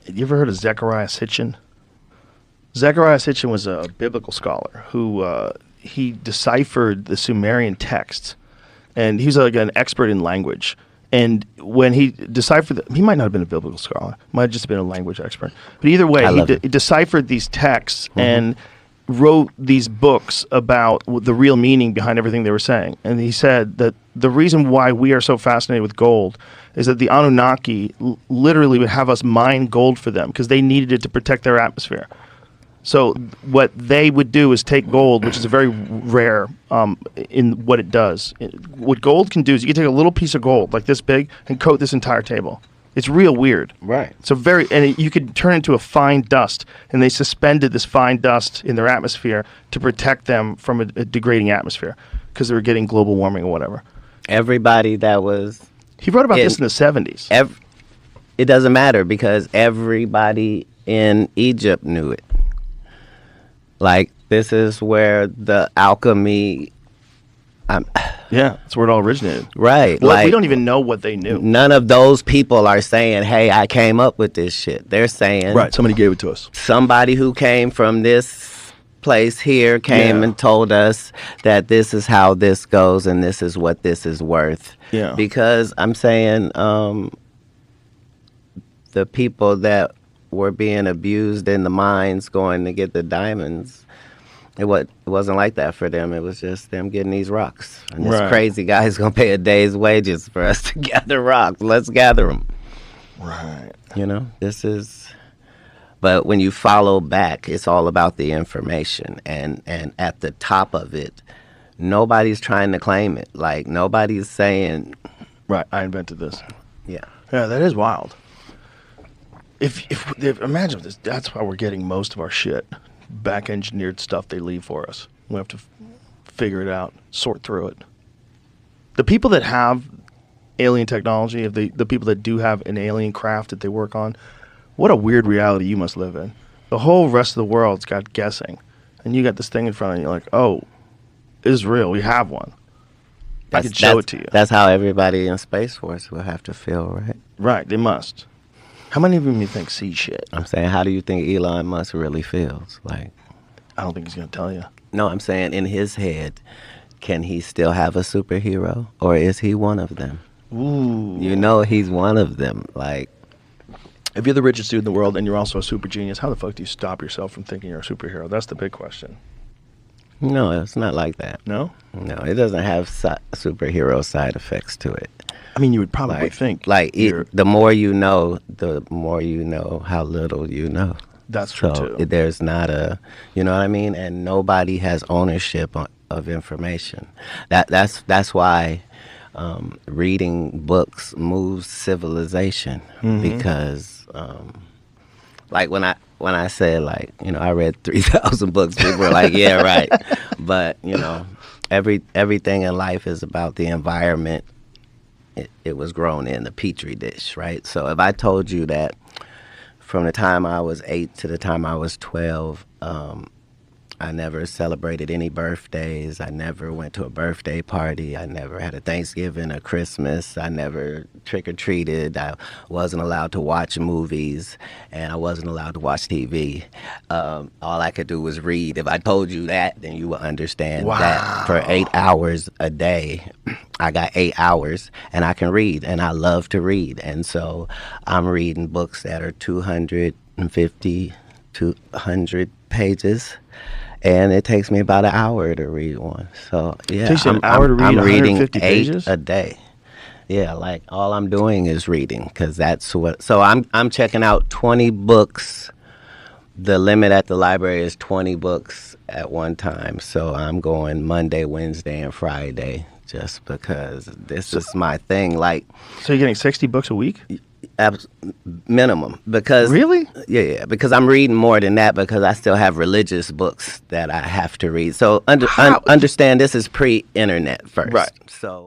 You ever heard of Zecharia Sitchin? Zecharia Sitchin was a biblical scholar who he deciphered the Sumerian texts, and he was like an expert in language. And when he deciphered, he might not have been a biblical scholar, might have just been a language expert. But either way, he deciphered these texts and wrote these books about the real meaning behind everything they were saying. And he said that the reason why we are so fascinated with gold is that the Anunnaki literally would have us mine gold for them because they needed it to protect their atmosphere. So what they would do is take gold, which is a very rare in what it does. What gold can do is you can take a little piece of gold like this big and coat this entire table. It's real weird. Right. So you could turn it into a fine dust, and they suspended this fine dust in their atmosphere to protect them from a degrading atmosphere because they were getting global warming or whatever. Everybody that was... He wrote about this in the 70s. It doesn't matter because everybody in Egypt knew it. Like, this is where the alchemy... Yeah, that's where it all originated. Right. Well, we don't even know what they knew. None of those people are saying, hey, I came up with this shit. They're saying... Right, somebody gave it to us. Somebody who came from this place here came and told us that this is how this goes and this is what this is worth. Yeah. Because I'm saying the people that were being abused in the mines going to get the diamonds, it wasn't like that for them. It was just them getting these rocks. And this crazy guy's going to pay a day's wages for us to gather rocks. Let's gather them. Right. You know, this is... But when you follow back, it's all about the information. And at the top of it, nobody's trying to claim it. Like, nobody's saying... Right, I invented this. Yeah. Yeah, that is wild. If imagine this, that's why we're getting most of our shit. Back engineered stuff they leave for us. We have to figure it out, sort through it. The people that have alien technology, the people that do have an alien craft that they work on, what a weird reality you must live in. The whole rest of the world's got guessing, and you got this thing in front of you, like, oh, it's real. We have one. I can show it to you. That's how everybody in Space Force will have to feel, right? Right, they must. How many of them you think see shit? I'm saying, how do you think Elon Musk really feels? Like, I don't think he's going to tell you. No, I'm saying in his head, can he still have a superhero? Or is he one of them? Ooh. You know he's one of them. Like, if you're the richest dude in the world and you're also a super genius, how the fuck do you stop yourself from thinking you're a superhero? That's the big question. No, it's not like that. No? No, it doesn't have superhero side effects to it. I mean, you would probably think. Like, the more you know how little you know. That's true, too. There's not you know what I mean? And nobody has ownership of information. That's why reading books moves civilization. Because, like, when I said, like, you know, I read 3,000 books, people were like, yeah, right. But, you know, everything in life is about the environment it was grown in, the petri dish, right? So if I told you that from the time I was 8 to the time I was 12, I never celebrated any birthdays. I never went to a birthday party. I never had a Thanksgiving or Christmas. I never trick-or-treated. I wasn't allowed to watch movies, and I wasn't allowed to watch TV. All I could do was read. If I told you that, then you would understand that for 8 hours a day, I got 8 hours, and I can read, and I love to read. And so I'm reading books that are 250, 200 pages. And it takes me about an hour to read one. So, yeah. It takes you an hour to read 150 pages? A day. Yeah, like, all I'm doing is reading, because that's what... So I'm checking out 20 books. The limit at the library is 20 books at one time. So I'm going Monday, Wednesday, and Friday, just because this is my thing. Like, so you're getting 60 books a week? Minimum, because really, yeah, because I'm reading more than that, because I still have religious books that I have to read. So understand, this is pre-internet first, right? So.